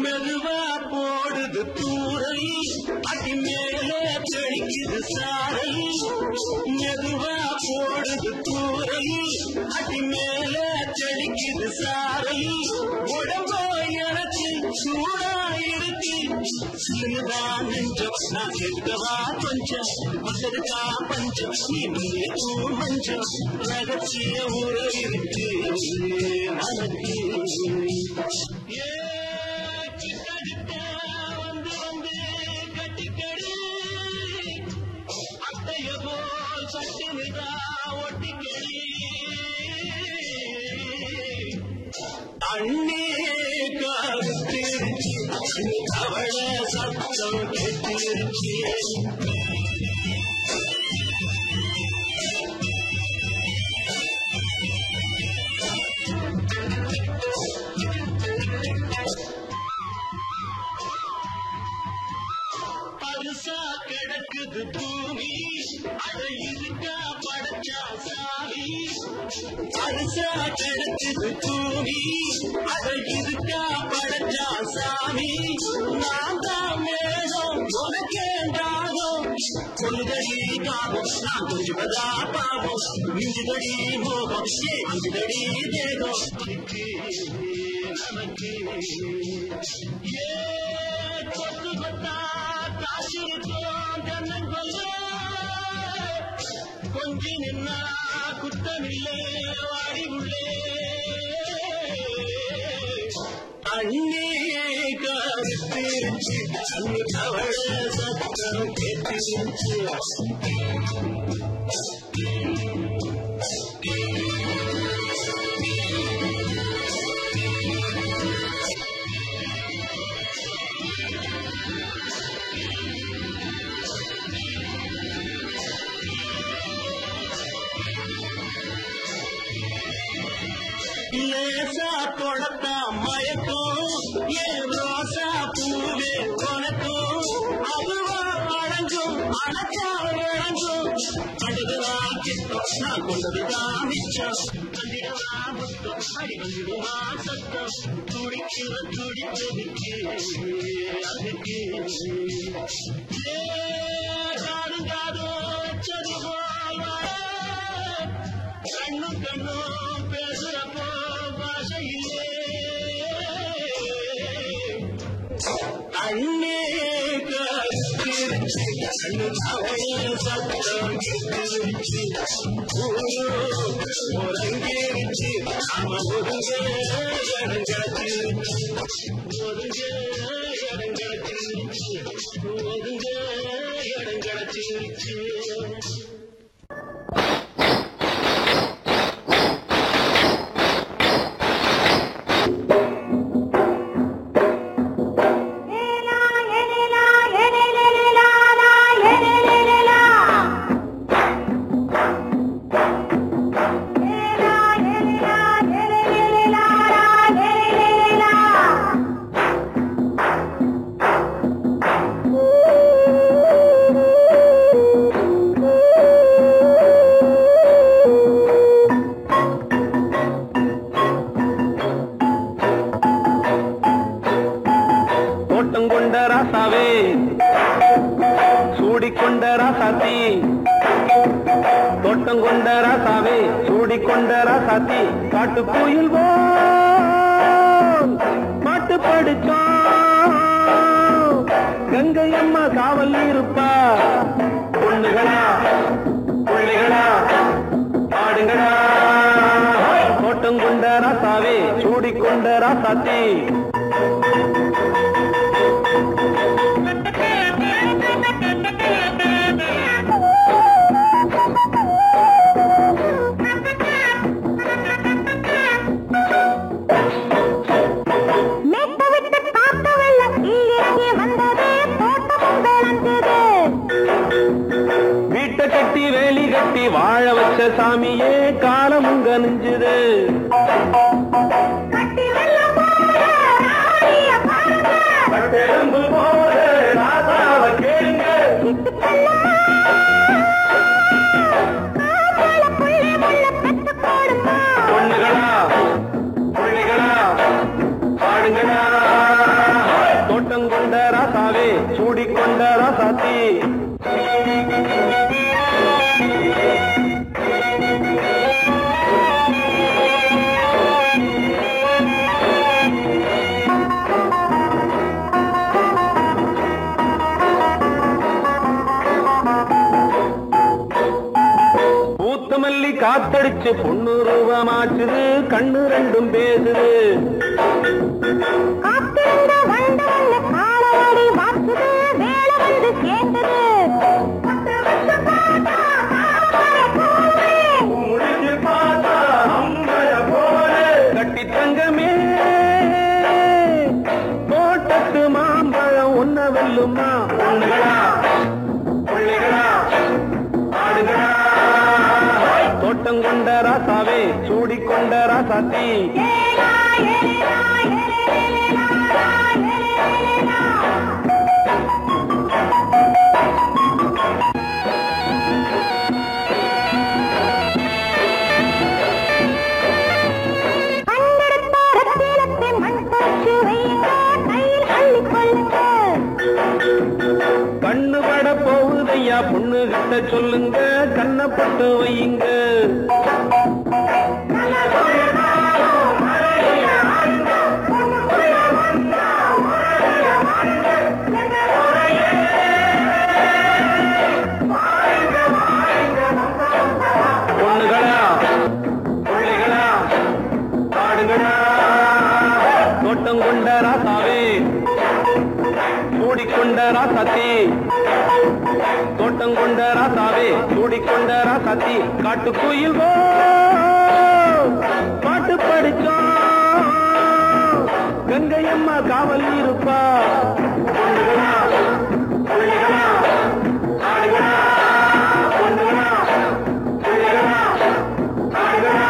மெதுவா போடுது தூரை அடி மேலே தெளிக்குது சாரை மெதுவா போடுது தூரை அடி மேலே தெளிக்குது சாரை உடம்போ எனக்கு சூடாயிருக்கு சிறுதான் நெஞ்சம் நான் செல்கவா கொஞ்சம் மசருக்கா பஞ்சம் நீ மஞ்சம் ரகசிய உரை இருக்கு நமக்கு அண்ணே கருத்திருச்சு அவள சத்தம் கேட்டிருச்சு பரிசா கிடக்குது பூமி அதை இருக்கா படைச்சா சாமி பரிசா கிடக்குது பூமி அதை இருக்கா படைச்சா சாமி நான் தான் மேலும் உனக்கேண்டாகும் சொல்லுதடி காகம் நான் கொஞ்சுவதா பாவம் மிஞ்சுதடி மோகம் அஞ்சுதடி தேகம் நமக்கு ஏ கொத்து கொத்தா காசிருக்கோம் தென்னங்கொல்ல கொஞ்சி நின்னா குத்தமில்லே வாடி உள்ளே அண்ணே கருத்திருச்சு அவள சத்தம் கேட்டிருச்சு லேசா தொடத்தா மயக்கும் ஏன் ரோசா பூவே கொனக்கும் அதுவா அழங்கும் அழகா விளங்கும் அடுதுவா கிட்டம் நான் கொண்டதுதான் மிச்சம் கண்டிடவா புத்தம் அடி வந்துடுவா சத்தம் துடிக்கிற துடிப்பதுக்கு அதுக்கு காதும் காதும் வச்சது போல கண்ணும் கண்ணும் பேசுறப்போ பாஷையிலே அண்ணே கருத்திருச்சு அவள சத்தம் கேட்டிருச்சு ஒருங்கிருச்சு நாம ஒருங்க இடங்கடச்சிருச்சு ஒருங்க இடங்கடச்சிருச்சு ஒருங்க இடங்கடச்சிருச்சு தோட்டம் கொண்ட ராசாவே சூடிக்கொண்ட ராசாத்தி தோட்டம் கொண்ட ராசாவே சூடிக்கொண்ட ராசாத்தி காட்டு கோயில் பாட்டு படிச்சோம் கங்கை அம்மா காவல் இருப்பா பொண்ணுகளா பிள்ளைகளா ஆடுங்களா தோட்டம் கொண்ட ராசாவே சூடிக்கொண்ட ராசாத்தி வீட்டை கட்டி வேலி கட்டி வாழ வச்ச சாமியே காலமுங்க நெஞ்சுது பொண்ணுகளா பிள்ளைகளா பாடுங்களா தோட்டம் கொண்ட ராசாவே சூடிக்கொண்ட ராசாத்தி பூத்தமல்லி காத்தடிச்சு பொண்ணு ரூபமாச்சுது கண்ணு ரெண்டும் பேசுது கட்டி தங்கமே தோட்டத்து மாம்பழம் ஒன்ன வெல்லுமா பொண்ணுகளா பிள்ளைகளா ஆடுகளா தோட்டம் கொண்ட ராசாவே சூடிக்கொண்ட ராசாத்தி கண்ணு பட போகுதையா பொண்ணு கிட்ட சொல்லுங்க கண்ணப்பட்டு வையுங்க பொண்ணுகளா பிள்ளைகளா பாடுங்களா தோட்டம் கொண்ட ராசாவே சூடிக்கொண்ட ராசாத்தி தோட்டம் கொண்ட ராசாவே சூடிக்கொண்ட ராசாத்தி காட்டு கோயில் பாட்டு படிச்சோம் கங்கை அம்மா காவல் இருப்பா பொண்ணுகளா பிள்ளைகளா ஆடுகளா பொண்ணுகளா பிள்ளைகளா ஆடுகளா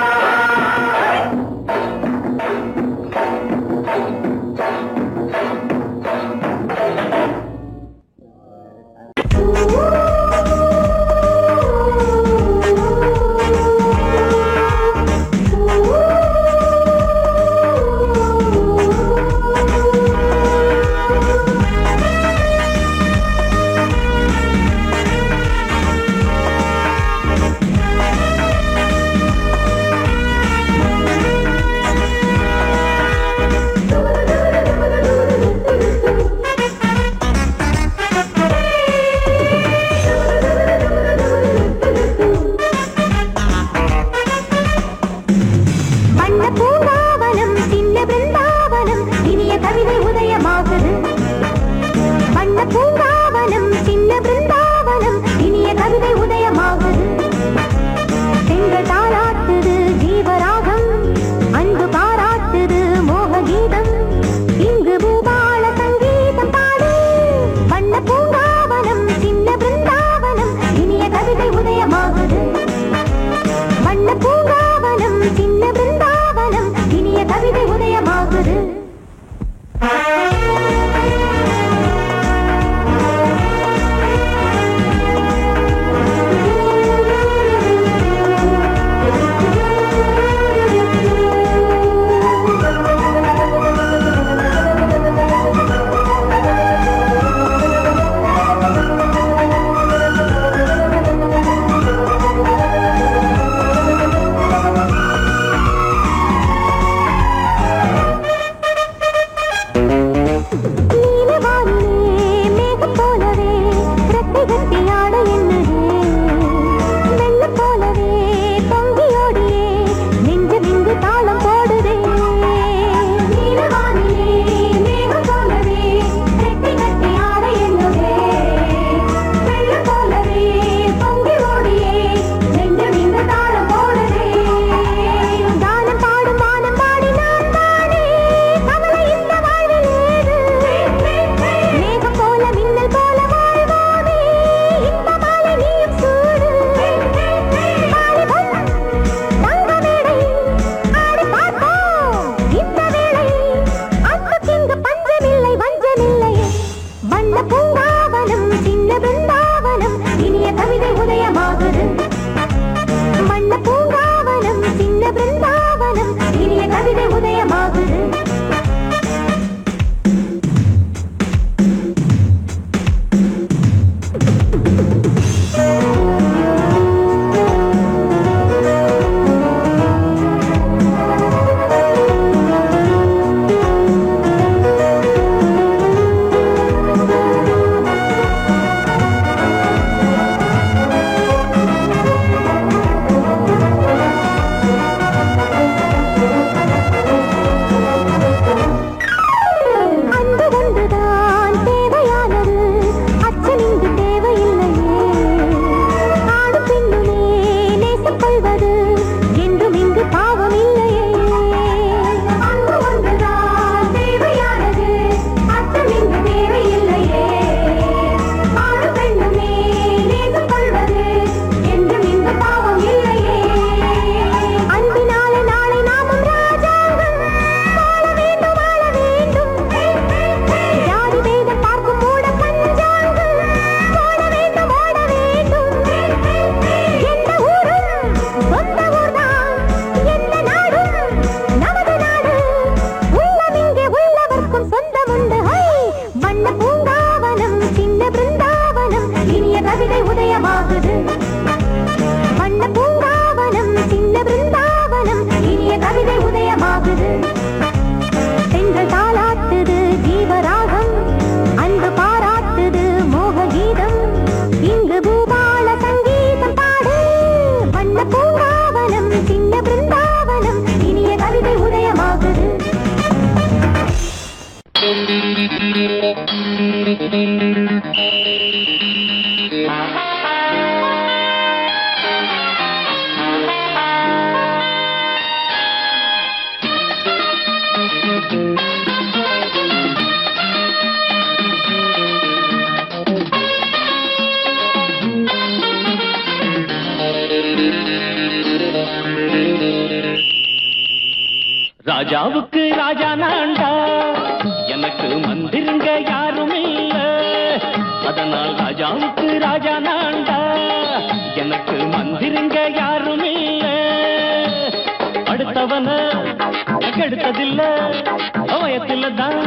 ராஜாவுக்கு ராஜா நான்டா, எனக்கு மந்திருங்க யாரும் இல்ல. அதனால் ராஜாவுக்கு ராஜா நான்டா, எனக்கு மந்திருங்க யாரும் இல்ல. அடுத்தவன கெடுத்ததில்ல, வயத்தில தான்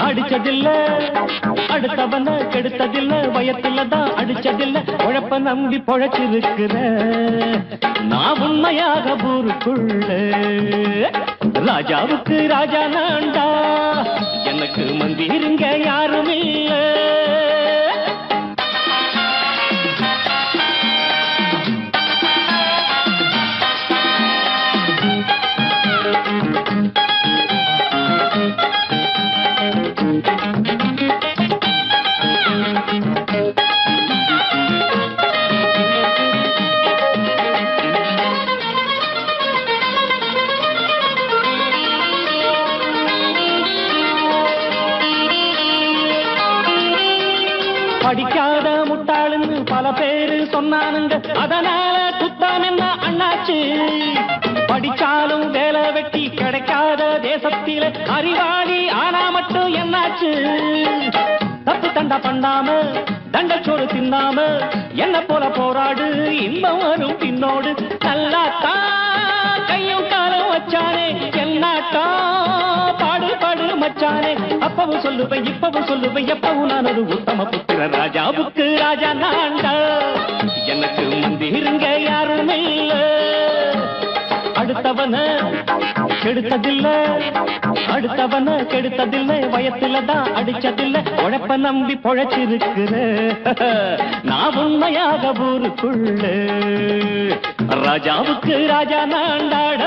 அடிச்சதில்ல. அடுத்தவன கெடுத்ததில்ல, வயத்தில தான் அடிச்சதில்ல. உழப்ப நம்பி பொழைச்சிருக்கிற நான் உண்மையாக ஊருக்குள்ள. ராஜாவுக்கு ராஜா நான்டா, எனக்கு மந்திருங்க யாரும் இல்ல. படிக்காத முட்டாளுன்னு பல பேரு சொன்னானுங்க, அதனால குத்தம் என்ன அண்ணாச்சு. படிச்சாலும் வேலை வெட்டி கிடைக்காத தேசத்தில அறிவாளி ஆனா மட்டும் என்னாச்சு. தப்பு தண்டா பண்ணாம தண்டச்சோறு தின்னாம என்ன போல போராடு, இன்பம் வரும் பின்னோடு. நல்லாத்தான் கையும் காலம் வச்சானே, என்னாட்டா பாடு பாடு மச்சானே. அப்பவும் சொல்லுவேன் இப்பவும் சொல்லுவேன், எப்பவும் நான் ஒரு உத்தம புத்திர. ராஜாவுக்கு ராஜா நான்டா, எனக்கு மந்திருங்க யாரும் இல்ல. அடுத்தவன கெடுத்ததில்லை, அடுத்தவன கெடுத்ததில்லை, வயத்துலதான் அடிச்சதில்லை, உழைப்ப நம்பி பொழைச்சிருக்கிற நான் உண்மையாக ஊருக்குள்ள ராஜாவுக்கு ராஜா நாண்டாட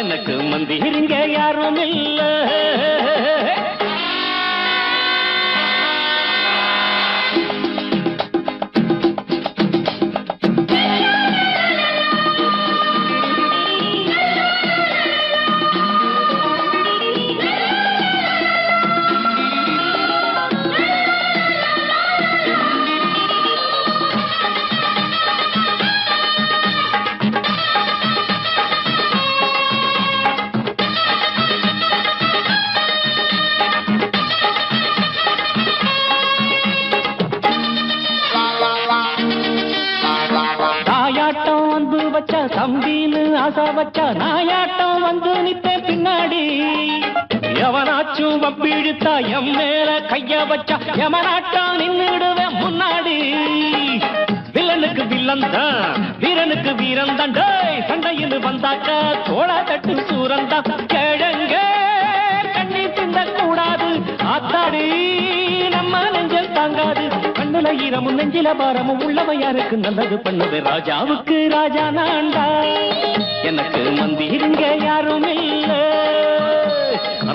எனக்கு மந்திரிங்க யாரும் இல்ல. தம்பின்னு ஆசா வச்சா நாயாட்டம் வந்து நிப்பேன் பின்னாடி. எவனாச்சும் வப்பிழுத்தா எம் மேல கைய வச்சா எவனாட்டம் நின்னுடுவேன் முன்னாடி. வில்லனுக்கு வில்லன் தான், வீரனுக்கு வீரன் தான். சண்டையில் வந்தாக்கா தோளா தட்டு சூரன் தான். கிழங்க கண்ணி திந்த கூடாது ஆத்தாடி நம்ம நெஞ்சல் தாங்காது. கண்ணுல ஈரமும் நெஞ்சில பாரமும் உள்ளவன் யாருக்கு நல்லது பண்ணுது. ராஜாவுக்கு ராஜா நான்டா எனக்கு மந்திரிங்க யாரும் இல்ல.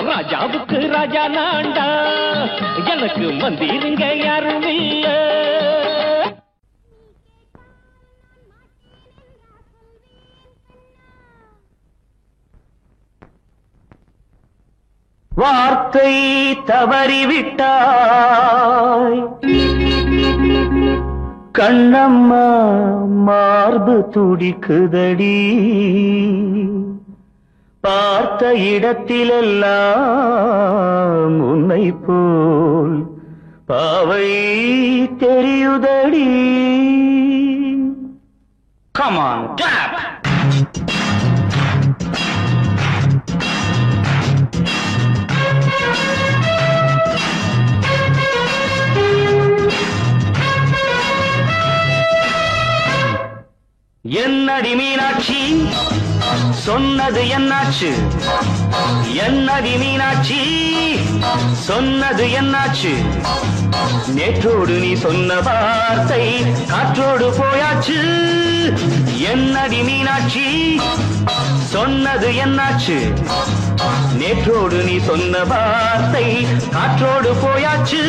ராஜாவுக்கு ராஜா நான்டா எனக்கு மந்திரிங்க யாரும் இல்ல. வார்த்தை தவறிவிட்டாய் கண்ணம்மா மார்பு துடிக்குதடி. பார்த்த இடத்திலெல்லாம் உன்னை போல் பாவை தெரியுதடி. Come on, clap! என்னடி மீனாட்சி சொன்னது என்னாச்சு? என்னடி மீனாட்சி சொன்னது என்னாச்சு? நேற்றோடு நீ சொன்ன வார்த்தை காற்றோடு போயாச்சு. என்னடி மீனாட்சி சொன்னது என்னாச்சு? நேற்றோடு நீ சொன்ன வார்த்தை காற்றோடு போயாச்சு.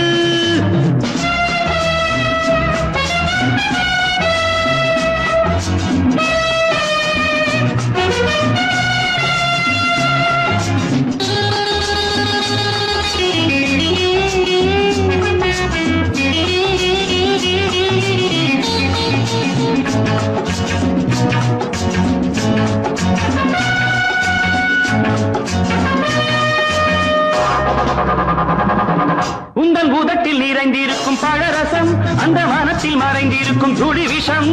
உங்கள் உதட்டில் நிறைந்திருக்கும் பழரசம் அந்த மனத்தில் மறைந்திருக்கும் துளி விஷம்.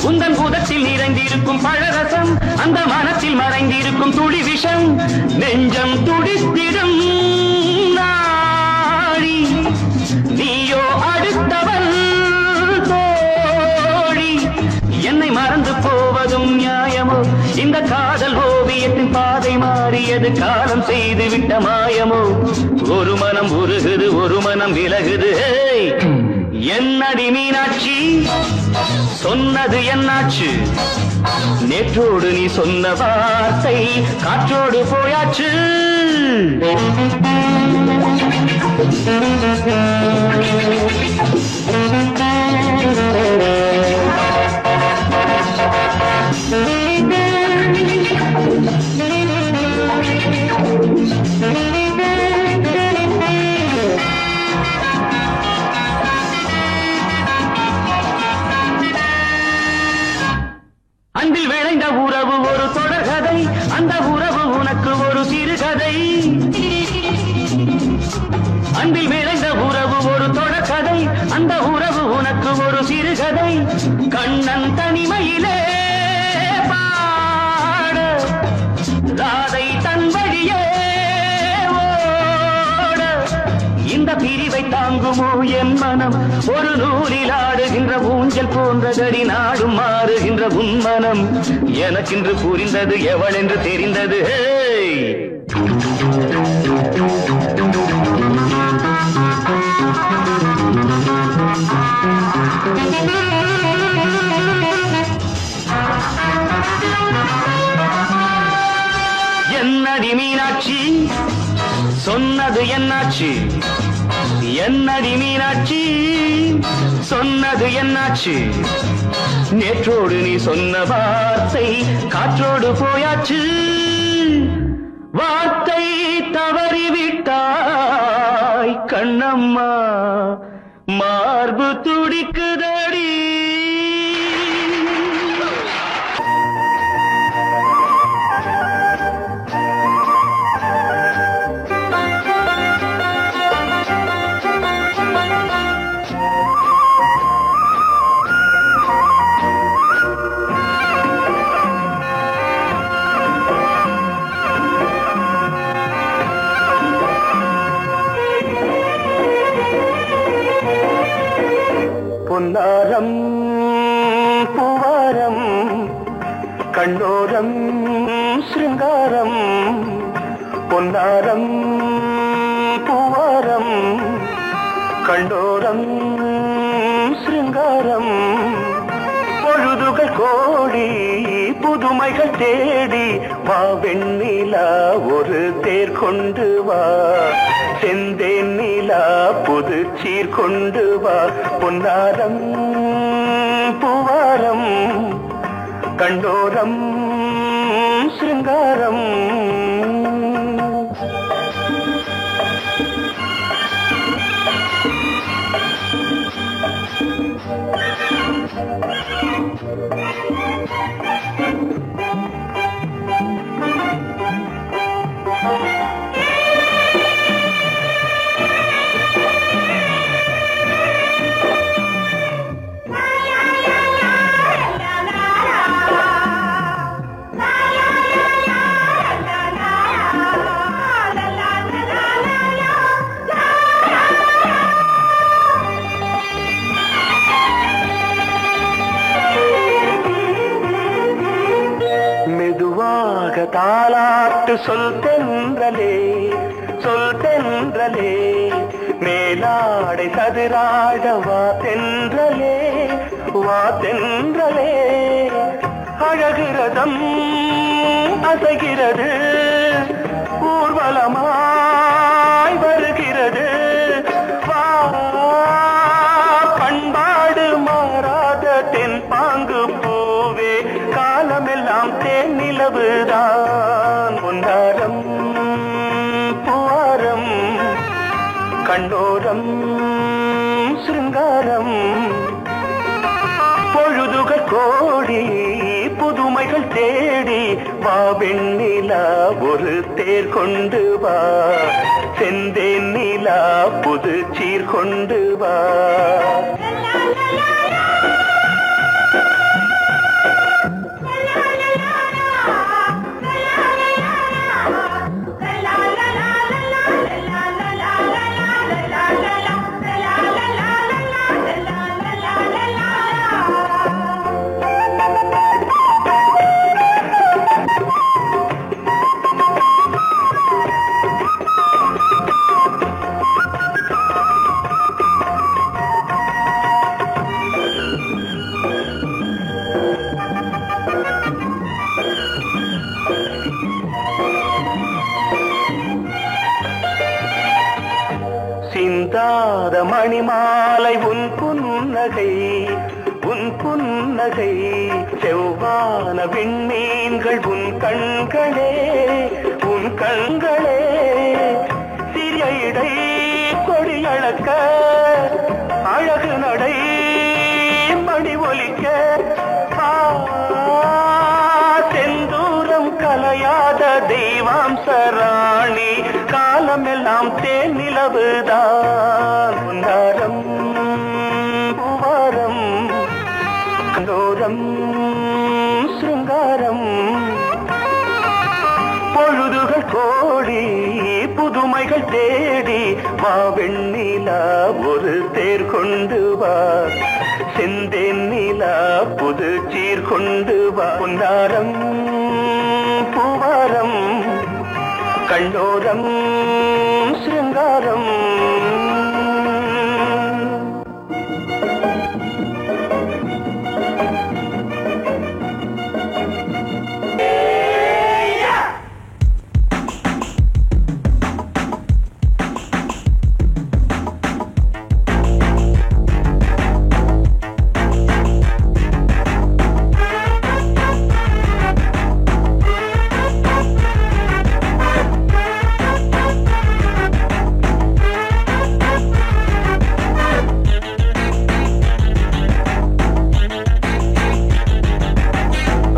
உங்கள் உதட்டில் நிறைந்திருக்கும் பழரசம் அந்த மனத்தில் மறைந்திருக்கும் துளி விஷம். நெஞ்சம் துடித்திடும் நாடி நீயோ அடுத்தவன் தோழி. என்னை மறந்து போவதும் நியாயமோ? இந்த காதல் ஓவியத்தின் பாதை மாறியது காலம் செய்து விட்ட மாயமோ? ஒரு மனம் உருகுது ஒரு மனம் விலகுது. என்னடி மீனாட்சி சொன்னது என்னாச்சு? நேற்றோடு நீ சொன்ன வார்த்தை காற்றோடு போயாச்சு. அன்பில் விளைந்த உறவு ஒரு தொடர்கதை, அந்த உறவு உனக்கு ஒரு சிறுகதை. அன்பில் விளைந்த உறவு ஒரு தொடர்கதை, அந்த உறவு உனக்கு ஒரு சிறுகதை. கண்ணன் தனிமையிலே பாட ராதை தன் வழியே ஓட இந்த இந்த பிரிவை தாங்குமோ என் மனம் ஒரு நூலில் ஆடுகின்ற ஊஞ்சல் போன்றதடி நாடும் மாறுகின்ற உன்மனம் எனக்கென்று புரிந்தது எவள் என்று தெரிந்தது என்னடி மீனாட்சி சொன்னது என்னாச்சு என்னடி மீனாட்சி சொன்னது என்னாச்சு நேற்றோடு நீ சொன்ன வார்த்தை காற்றோடு போயாச்சு வார்த்தை தவறிவிட்டாய் கண்ணம்மா மார்பு துடிக்குதடி பொன்னாரம் பூவாரம் கண்ணோரம் சிருங்காரம் பொன்னாரம் பூவாரம் கண்ணோரம் சிருங்காரம் பொழுதுகள் கோடி புதுமைகள் தேடி வா வெண்ணிலா ஒரு தேர் கொண்டு வா செந்தேன் நிலா புது சீர் கொண்டு வா பொன்னாரம் பூவாரம் கண்டோரம் சிருங்காரம் தாலாட்டு சொல் தென்றலே மேலாடை சதுராட வா தென்றலே அழகிறதம் அசைகிறது ஊர்வலமாய் வருகிறது வா பண்பாடு மாறாத தென் பாங்கு பூவே காலமெல்லாம் தேன் நிலவுதான் பொன்னாரம் பூவாரம் கண்ணோரம் சிருங்காரம் பொழுதுகள் கோடி புதுமைகள் தேடி வா வெண்ணிலா ஒரு தேர் கொண்டு வா செந்தேன் நிலா புது சீர் கொண்டு வா சிந்தாத மணிமாலை உன் புன்னகை செவ்வான விண்மீன்கள் உன் கண்களே சிறிய இடை கொடியளக்க அழகு நடை மணி ஒலிக்க செந்தூரம் கலையாத தெய்வாம்சராணி காலமெல்லாம் தேன் நிலவுதான் பொன்னாரம் பூவாரம் கண்டோரம் சிருங்காரம் பொழுதுகள் கோடி புதுமைகள் தேடி வா வெண்ணிலா ஒரு தேர் கொண்டு வா செந்தேன் நிலா புது சீர் கொண்டு வா பொன்னாரம் பூவாரம் கண்ணோரம் சிருங்காரம்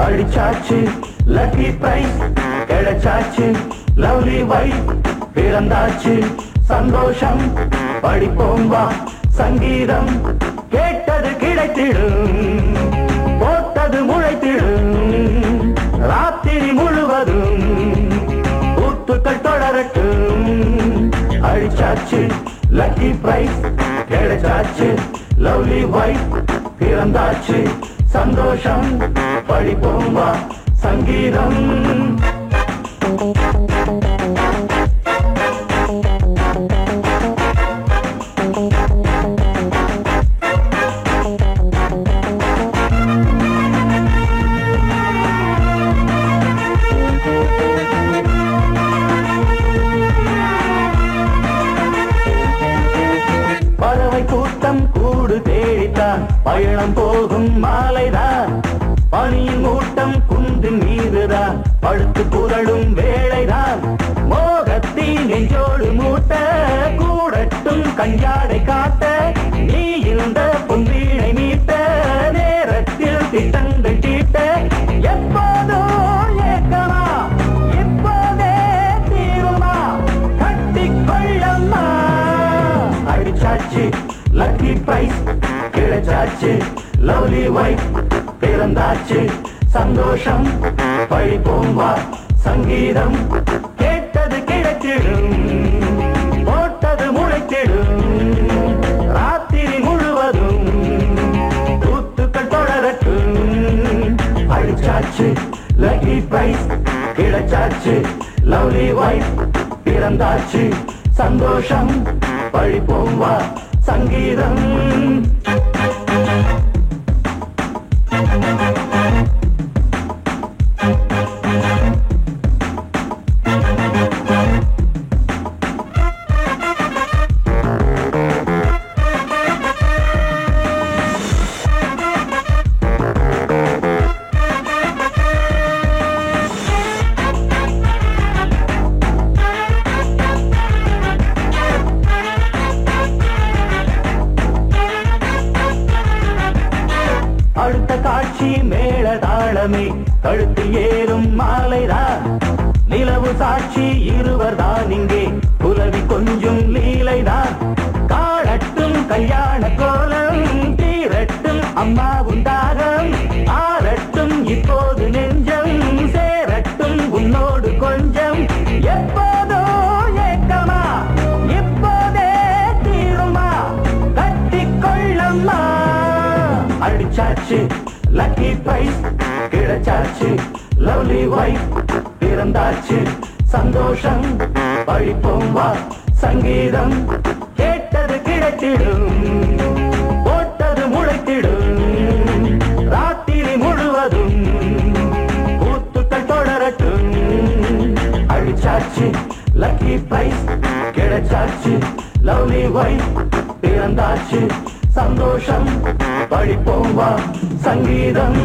அடிச்சாச்சு லக்கி பிரைஸ் கிடைச்சாச்சு லவ்லி வைஃப் பிறந்தாச்சு சந்தோஷம் படிப்போம் வா சங்கீதம் கேட்டது கிடைத்திடும் போட்டது முளைத்திடும் ராத்திரி முழுவதும் ஊத்துக்கள் தொடரட்டும் அடிச்சாச்சு லக்கி பிரைஸ் கிடைச்சாச்சு லவ்லி வைஃப் பிறந்தாச்சு சந்தோஷம் படிப்போம் வா சங்கீதம் பறவை கூட்டம் கூடு தேடித்தான் பயணம் போகும் மாலைதான் பனியின் மூட்டம் குந்தின் மீதுதான் படுத்து புரளும் வேளைதான் மோகத்தின் நெஞ்சோடு மூட்ட கூடட்டும் கஞ்சாடை காட்ட நீ இந்த பொன்வீணை மீட்ட நேரத்தில் திட்டங்கள் தீட்ட எப்போதோ ஏக்கமா இப்போதே தீருமா கட்டிக்கொள்ளம்மா அடிச்சாச்சு லக்கி பிரைஸ் கிடைச்சாச்சு லவ்லி வைஃப் பிறந்தாச்சு சந்தோஷம் படிப்போம் வா சங்கீதம் கேட்டது கிடைத்திடும் போட்டது முளைத்திடும் ராத்திரி முழுவதும் கூத்துக்கள் தொடரட்டும் அடிச்சாச்சு லக்கி பிரைஸ் கிடைச்சாச்சு லவ்லி வைஃப் பிறந்தாச்சு சந்தோஷம் படிப்போம் வா சங்கீதம் அடுத்த காட்சி மேளதாளமே கழுத்தில் ஏறும் மாலைதான் நிலவு சாட்சி இருவர்தான் இங்கே புலவி கொஞ்சம் லீலைதான் காணட்டும் கல்யாண கோலம் தீரட்டும் அம்மா உண்டாகம் ஆரட்டும் இப்போது நெஞ்சம் சேரட்டும் உன்னோடு கொஞ்சம் எப்போதோ ஏக்கமா இப்போதே தீருமா கட்டிக்கொள்ளம்மா அடிச்சாச்சு லக்கி பிரைஸ் கிடைச்சாச்சு லவ்லி வைஃப் பிறந்தாச்சு சந்தோஷம் படிப்போம் வா சங்கீதம் கேட்டது கிடைத்திடும் போட்டது முளைத்திடும் ராத்திரி முழுவதும் கூத்துக்கள் தொடரட்டும் அடிச்சாச்சு லக்கி பிரைஸ் கிடைச்சாச்சு லவ்லி வைஃப் பிறந்தாச்சு சந்தோஷம் படிப்போம் வா சங்கீதம்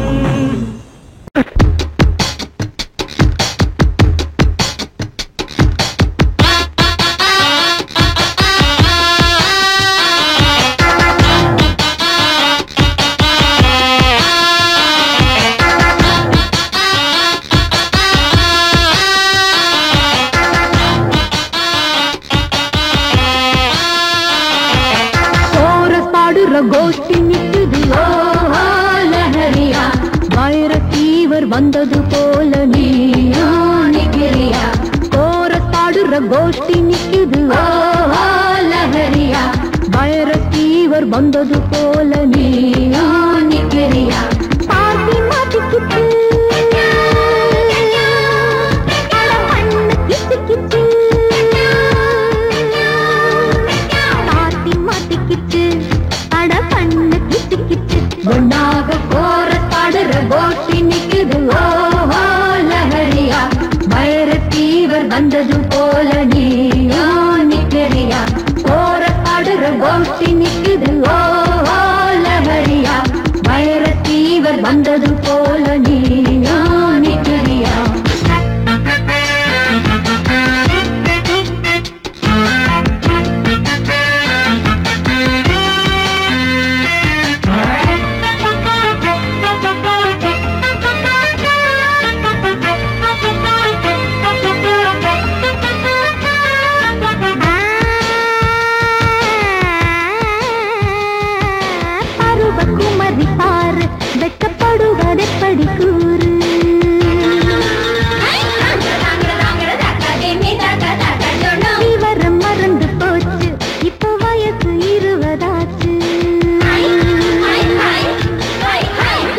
கோஷ்டி நிக்குது லஹரியா வைரத்தீவர் வந்தது போல நீயா நிக்கிறியா கோர பாடுற கோஷ்டி நிக்குது வந்தது போல நீயா நிக்கிறியா பார்த்தி மாட்டிக்கிட்டு அட பண்ணு கிச்சு கிச்சு பார்த்தி மாட்டிக்கிட்டு அட பண்ணு கிச்சு கிச்சு ஒன்னாக போற பாடுற கோஷ்டி நிக்குது ஓஹோ லஹரியா வைர தீவர் வந்தது போல நீயா நிக்கிறியா போற பாடுற கோஷ்டி நிக்குது ஓஹோ லஹரியா வைர தீவர் வந்தது போல நீயா நிக்கிறியா குமரி பாரு வெட்டப்படுவதெப்படி கூறு விவரம் மறந்து போச்சு இப்போ வயசு 20 ஆச்சு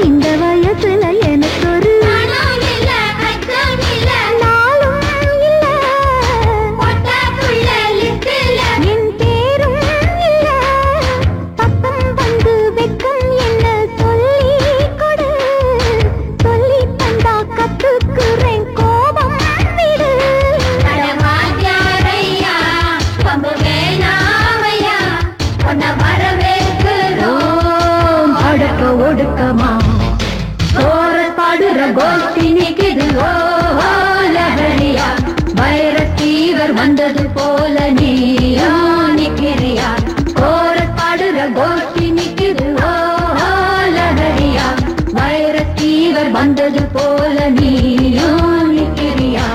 இந்த வயசுல எனக்கு ஒரு நாளும் இல்ல என் பேரும் இல்ல பக்கம் வந்து வெக்கம் என்ன சொல்லி கொடு சொல்லி தந்தா கத்துக்குறேன் கோபம் விடு அடக்க ஒடுக்கமா போற பாடுற கோஷ்டி நிக்குது ஓஹோ லஹரியா வைர தீவர் வந்தது போல நீயா நிக்கிறியா போற பாடுற கோஷ்டி நிக்குது ஓஹோ லஹரியா வைர தீவர் வந்தது போல நீயா நிக்கிறியா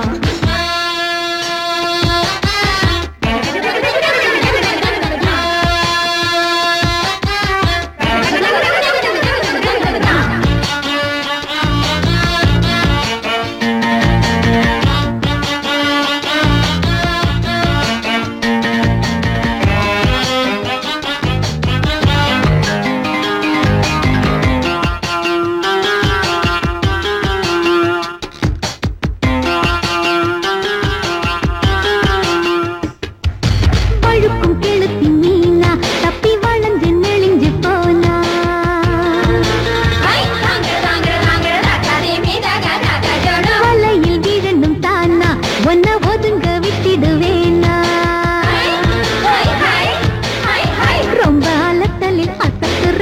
பழுக்கும் கெளுத்தி மீனா தப்பி வளர்ந்து நெளிஞ்சு போனா வலையில் விழணும் தானா ஒன்ன ஒதுங்க விட்டிடுவேனா ரொம்ப அலட்டலில் அசத்துற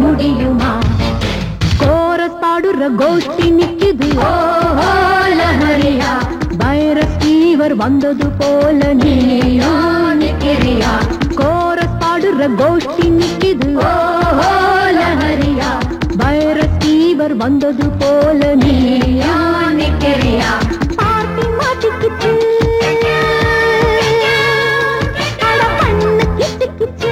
முடியுமா கோரஸ் பாடுற கோஷ்டி நிக்குது ஓஹோ லஹரியா வைர தீவர் வந்தது போல நீயா நிக்கிறியா கோரஸ் பாடுற கோஷ்டி நிக்குது ஓஹோ லஹரியா வைர தீவர் வந்தது போல நீயா நிக்கிறியா பார்த்தி மாட்டிக்கிட்டு அட பண்ணு கிச்சு கிச்சு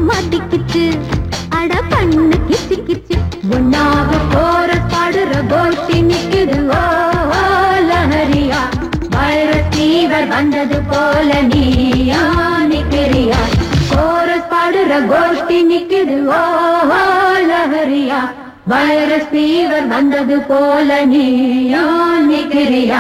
மாட்டிக்கிச்சு அட பண்ணு கிச்சு கிச்சு ஒன்னாக போற பாடுற கோஷ்டி நிக்குது ஓஹோ லஹரியா வைர தீவர் வந்தது போல நீயா நிக்கிறியா கோரஸ் பாடுற கோஷ்டி நிக்குது ஓஹோ லஹரியா வைர தீவர் வந்தது போல நீயா நிக்கிறியா